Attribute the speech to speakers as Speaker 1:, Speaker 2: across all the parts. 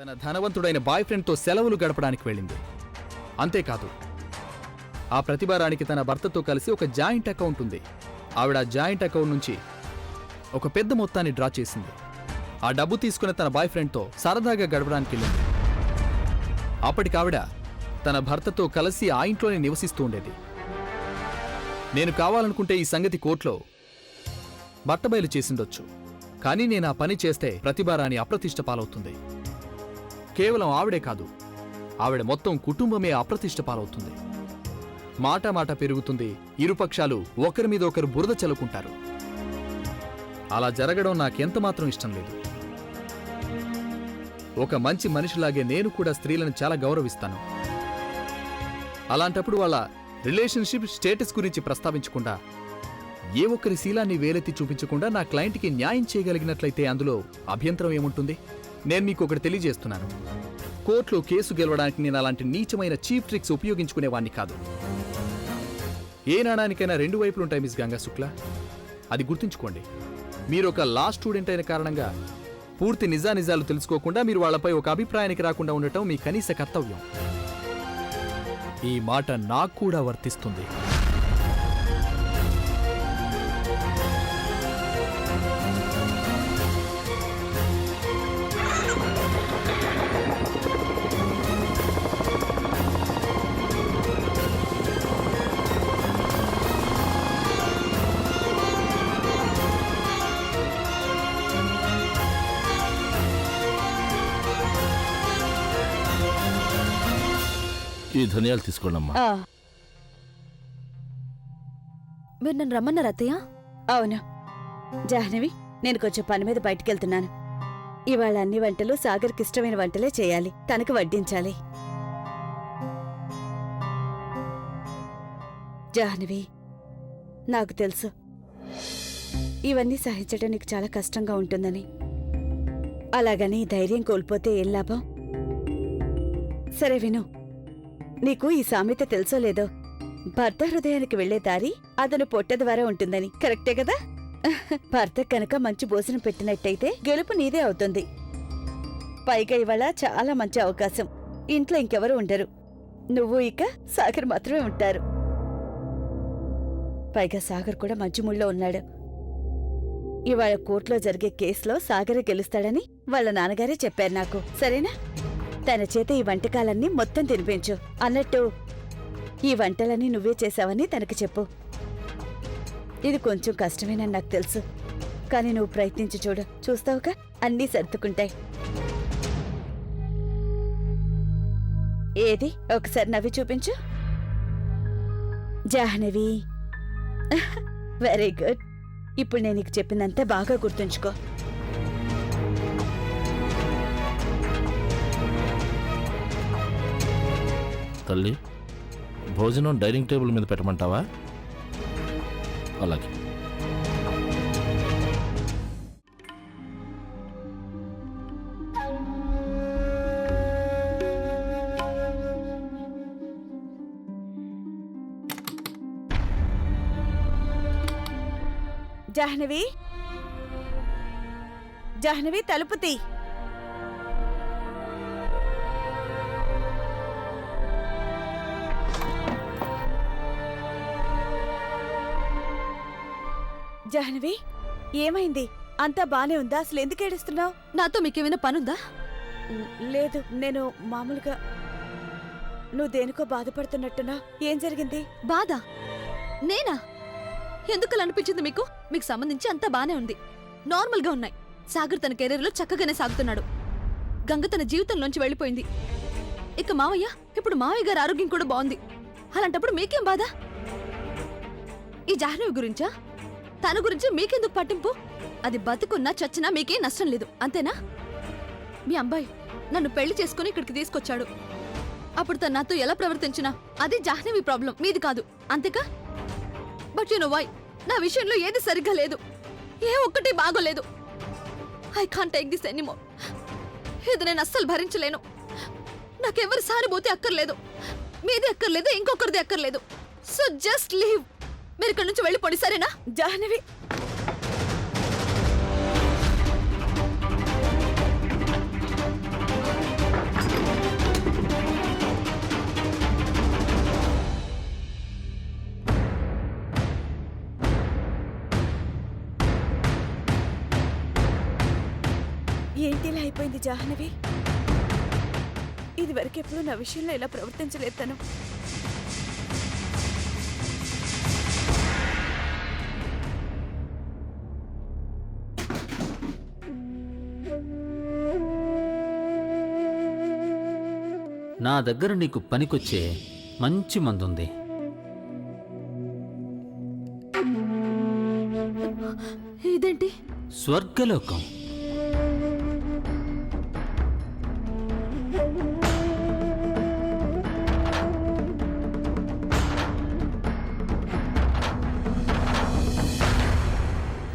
Speaker 1: తన ధనవంతుడైన బాయ్ ఫ్రెండ్తో సెలవులు గడపడానికి వెళ్ళింది. అంతేకాదు, ఆ ప్రతిభారానికి తన భర్తతో కలిసి ఒక జాయింట్ అకౌంట్ ఉంది. ఆవిడ జాయింట్ అకౌంట్ నుంచి ఒక పెద్ద మొత్తాన్ని డ్రా చేసింది. ఆ డబ్బు తీసుకుని తన బాయ్ ఫ్రెండ్తో సరదాగా గడపడానికి వెళ్ళింది. అప్పటికావిడ తన భర్తతో కలిసి ఆ ఇంట్లోనే నివసిస్తూ ఉండేది. నేను కావాలనుకుంటే ఈ సంగతి కోర్టులో బట్టబయలు చేసిండొచ్చు, కానీ నేను ఆ పని చేస్తే ప్రతిభారాణి అప్రతిష్ట పాలవుతుంది. కేవలం ఆవిడే కాదు, ఆవిడ మొత్తం కుటుంబమే అప్రతిష్ట పాలవుతుంది. మాట పెరుగుతుంది. ఇరుపక్షాలు ఒకరి మీద ఒకరు బురద చల్లుకుంటారు. అలా జరగడం నాకెంతమాత్రం ఇష్టం లేదు. ఒక మంచి మనిషిలాగే నేను కూడా స్త్రీలను చాలా గౌరవిస్తాను. అలాంటప్పుడు వాళ్ళ రిలేషన్షిప్ స్టేటస్ గురించి ప్రస్తావించకుండా, ఏ ఒక్కరి శీలాన్ని వేలెత్తి చూపించకుండా నా క్లయింట్కి న్యాయం చేయగలిగినట్లయితే అందులో అభ్యంతరం ఏముంటుంది? నేను మీకు ఒకటి తెలియజేస్తున్నాను. కోర్టులో కేసు గెలవడానికి నేను అలాంటి నీచమైన చీప్ ట్రిక్స్ ఉపయోగించుకునేవాణ్ణి కాదు. ఏ నాణానికైనా రెండు వైపులుంటాయి మిస్ గంగా శుక్లా. అది గుర్తుంచుకోండి. మీరు ఒక లా స్టూడెంట్ అయిన కారణంగా పూర్తి నిజానిజాలు తెలుసుకోకుండా మీరు వాళ్లపై ఒక అభిప్రాయానికి రాకుండా ఉండటం మీ కనీస కర్తవ్యం. ఈ మాట నాకు కూడా వర్తిస్తుంది.
Speaker 2: ఈ ధనియాలు తీసుకోండమ్మా.
Speaker 3: మీరు నన్ను రమ్మన్నారు అత్తయ్య?
Speaker 4: అవును జాహ్నవి, నేను కొంచెం పని మీద బయటికెళ్తున్నాను. ఇవాళ అన్ని వంటలు సాగర్కి ఇష్టమైన వంటలే చేయాలి, తనకు వడ్డించాలి. జాహ్నవి, నాకు తెలుసు ఇవన్నీ సహించడం నీకు చాలా కష్టంగా ఉంటుందని. అలాగని ధైర్యం కోల్పోతే ఏం లాభం? సరే విను, నీకు ఈ సామెత తెలుసో లేదో, భర్త హృదయానికి వెళ్లే దారి అతను పొట్ట ద్వారా ఉంటుందని. కరెక్టే కదా? భర్త కనుక మంచి భోజనం పెట్టినట్టయితే గెలుపు నీదే అవుతుంది. పైగా ఇవాళ చాలా మంచి అవకాశం. ఇంట్లో ఇంకెవరూ ఉండరు, నువ్వు ఇక సాగర్ మాత్రమే ఉంటారు. పైగా సాగర్ కూడా మంచి మూడ్లో ఉన్నాడు. ఇవాళ కోర్టులో జరిగే కేసులో సాగరే గెలుస్తాడని వాళ్ళ నాన్నగారే చెప్పారు నాకు. సరేనా? తన చేత ఈ వంటకాలన్నీ మొత్తం తినిపించు. అన్నట్టు ఈ వంటలన్నీ నువ్వే చేశావని తనకు చెప్పు. ఇది కొంచెం కష్టమేనని నాకు తెలుసు, కానీ నువ్వు ప్రయత్నించి చూడు, చూస్తావుగా అన్నీ సర్దుకుంటాయి. ఏది ఒకసారి నవ్వి చూపించు. Jahnavi, very good. ఇప్పుడు నేను నీకు చెప్పిందంతా బాగా గుర్తుంచుకో.
Speaker 2: తల్లి, భోజనం డైనింగ్ టేబుల్ మీద పెట్టమంటావా? అలాగే.
Speaker 4: జాహ్నవి, జాహ్నవి, తలుపు తీ. జాహ్నవి, ఏమైంది? అంతా బానే ఉందా? అసలు ఎందుకు ఏడుస్తున్నావు?
Speaker 3: నాతో మీకేమైనా పనుందా?
Speaker 4: లేదు, నేను మామూలుగా. నువ్వు దేనికో బాధపడుతున్నట్టున్నా. ఏం జరిగింది?
Speaker 3: బాధ? నేనా? ఎందుకలా అనిపించింది మీకు? మీకు సంబంధించి అంతా బానే ఉంది, నార్మల్గా ఉన్నాయి. సాగర్ తన కెరీర్లో చక్కగానే సాగుతున్నాడు. గంగ తన జీవితంలోంచి వెళ్ళిపోయింది. ఇక మావయ్య, ఇప్పుడు మావయ్య గారి ఆరోగ్యం కూడా బాగుంది. అలాంటప్పుడు మీకేం బాధ? ఈ జాహ్నవి గురించా? తన గురించి మీకెందుకు పట్టింపు? అది బతుకున్నా చచ్చినా మీకేం నష్టం లేదు, అంతేనా? మీ అబ్బాయి నన్ను పెళ్లి చేసుకుని ఇక్కడికి తీసుకొచ్చాడు. అప్పుడు తను నాతో ఎలా ప్రవర్తించినా అది జాహ్నవి ప్రాబ్లం, మీది కాదు, అంతేకా? But you know why? నా విషయంలో ఏది సరిగ్గా లేదు, ఏ ఒక్కటి బాగోలేదు. I can't take this anymore. ఇది నేను అస్సలు భరించలేను. నాకెవరి సానుభూతి అక్కర్లేదు, మీది అక్కర్లేదు, ఇంకొకరిది అక్కర్లేదు. So just leave. మీరు ఇక్కడి నుంచి వెళ్ళిపోండి, సరేనా?
Speaker 4: జాహ్నవి, ఉంది జాహ్నవి. ఇదివరకెప్పుడు నా విషయంలో ఇలా ప్రవర్తించలేదు తను.
Speaker 5: నా దగ్గర నీకు పనికొచ్చే మంచి మందుంది.
Speaker 3: ఇదేంటి?
Speaker 5: స్వర్గలోకం.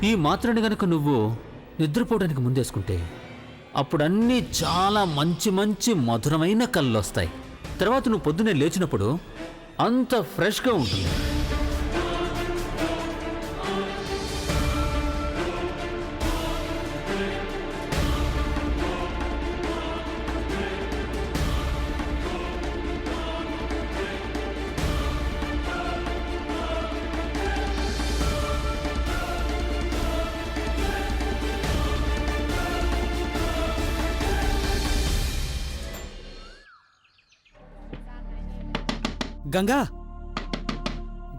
Speaker 5: ఈ మాత్రని గనక నువ్వు నిద్రపోవడానికి ముందేసుకుంటే అప్పుడన్నీ చాలా మంచి మంచి మధురమైన కళ్ళు వస్తాయి. తర్వాత నువ్వు పొద్దున్నే లేచినప్పుడు అంత ఫ్రెష్గా ఉంటుంది.
Speaker 6: గంగా,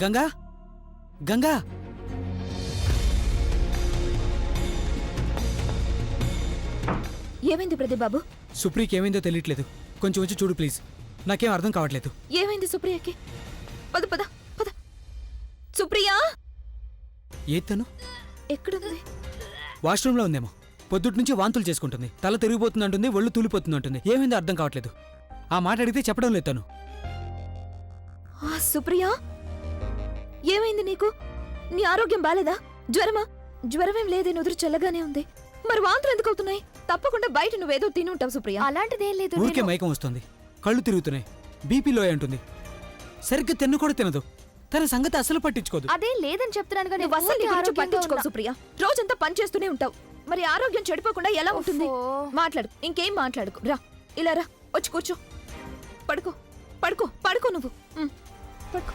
Speaker 6: గంగా, గంగా.
Speaker 3: ఏమైంది ప్రదీప్ బాబు?
Speaker 6: సుప్రీకి ఏమైందో తెలియట్లేదు. కొంచెం వచ్చి చూడు ప్లీజ్. నాకేం అర్థం కావట్లేదు.
Speaker 3: ఏమైంది సుప్రియకి? పద పద పద. సుప్రియా
Speaker 6: ఏతను
Speaker 3: ఎక్కడుంది?
Speaker 6: వాష్రూమ్లో ఉందేమో. పొద్దుటి నుంచి వాంతులు చేసుకుంటుంది. తల తిరిగిపోతుందంటుంది, ఒళ్ళు తూలిపోతుందంటుంది. ఏమైందో అర్థం కావట్లేదు. ఆ మాట అడిగితే చెప్పడం లేదు తను.
Speaker 3: సుప్రియా, ఏమైంది నీకు? నీ ఆరోగ్యం బాలేదా? జ్వరమా? జ్వరమేం లేదే, నుదురు చల్లగానే ఉంది. మరి వాంతులు ఎందుకు అవుతున్నాయి? తప్పకుండా బయట నువ్వేదో తిని ఉంటావు సుప్రియా. అలాంటిదేం లేదు.
Speaker 6: ఊరికే మైకం వస్తుంది, కళ్ళు తిరుగుతున్నాయి, బీపీ లో అంటుంది. సరిగ్గా తిన్ను కూడా తినదు. తన సంగతి అసలు పట్టించుకోదు.
Speaker 3: అదేం లేదని చెప్తున్నాను కానీ పట్టించుకో సుప్రియా. రోజంతా పని చేస్తూనే ఉంటావు. మరి ఆరోగ్యం చెడిపోకుండా ఎలా ఉంటుంది? మాట్లాడు, ఇంకేం మాట్లాడుకు. రా, ఇలా రా, వచ్చి కూర్చో. పడుకో పడుకో పడుకో నువ్వు. పడుకో.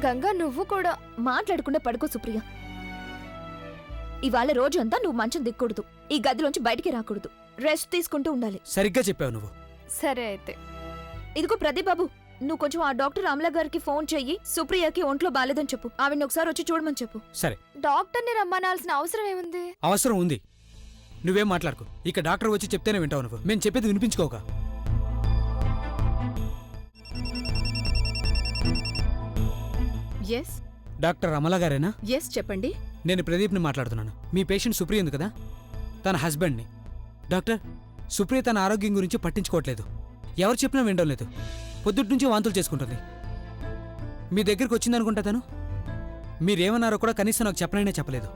Speaker 3: గంగా, నువ్వు కూడా మాట్లాడకుండా పడుకో సుప్రియ. ఇవాళ రోజు అంతా నువ్వు మంచం దిక్కకూడదు, ఈ గదిలోంచి బయటికి రాకూడదు, రెస్ట్ తీసుకుంటూ ఉండాలి.
Speaker 6: సరిగ్గా చెప్పావు నువ్వు.
Speaker 3: సరే అయితే. ఇదిగో ప్రదీప్ బాబు, నువ్వు కొంచెం ఆ డాక్టర్ అమలా గారికి ఫోన్ చెయ్యి. సుప్రియకి ఒంట్లో బాలేదని చెప్పు. ఆవిడ ఒకసారి వచ్చి చూడమని చెప్పు.
Speaker 6: సరే.
Speaker 3: డాక్టర్ని రమ్మనాల్సిన అవసరం ఏముంది?
Speaker 6: అవసరం ఉంది. నువ్వేం మాట్లాడుకో. ఇక డాక్టర్ వచ్చి చెప్తేనే వింటావు నువ్వు. మేము చెప్పేది వినిపించుకోక.
Speaker 7: ఎస్
Speaker 6: డాక్టర్ అమలా గారేనా?
Speaker 7: ఎస్ చెప్పండి.
Speaker 6: నేను ప్రదీప్ని మాట్లాడుతున్నాను. మీ పేషెంట్ సుప్రియ ఉంది కదా, తన హస్బెండ్ని. డాక్టర్, సుప్రియ తన ఆరోగ్యం గురించి పట్టించుకోవట్లేదు. ఎవరు చెప్పినా వినడం లేదు. పొద్దుటి నుంచి వాంతులు చేసుకుంటుంది. మీ దగ్గరికి వచ్చిందనుకుంటా తను. మీరేమన్నారో కూడా కనీసం నాకు చెప్పనైనా చెప్పలేదు.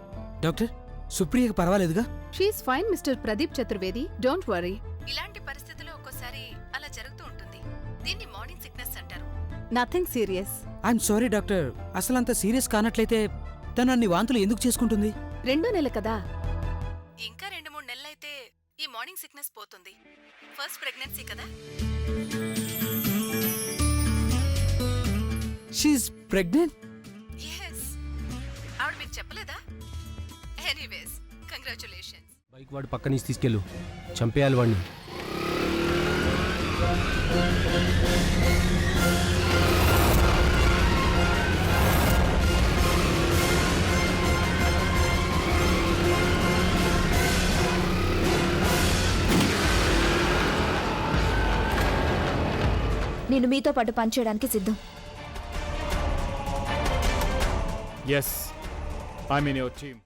Speaker 6: డాక్టర్, సుప్రియకి పర్వాలేదుగా?
Speaker 7: She's fine mister Pradeep Chaturvedi, don't worry. ఇలాంటి పరిస్థితుల్లో ఒక్కోసారి అలా జరుగుతూ ఉంటుంది. దీన్ని మార్నింగ్ సిక్నెస్ అంటారు. Nothing serious.
Speaker 6: I'm sorry doctor, అసలంత సీరియస్ కానట్లయితే తను అన్ని వాంతులు ఎందుకు చేసుకుంటుంది?
Speaker 7: 2 నెలలు కదా, ఇంకా 2-3 నెలలైతే ఈ మార్నింగ్ సిక్నెస్ పోతుంది. ఫస్ట్ ప్రెగ్నెన్సీ కదా.
Speaker 6: She is pregnant?
Speaker 7: ఎస్. ఆవిడ మీకు చెప్పలేదా? Anyways, congratulations.
Speaker 8: బైక్ వాడు పక్క నుంచి తీసుకెళ్ళు, చంపేయాలి వాడిని.
Speaker 3: నేను మీతో పాటు పనిచేయడానికి సిద్ధం.
Speaker 1: Yes, I'm in your team.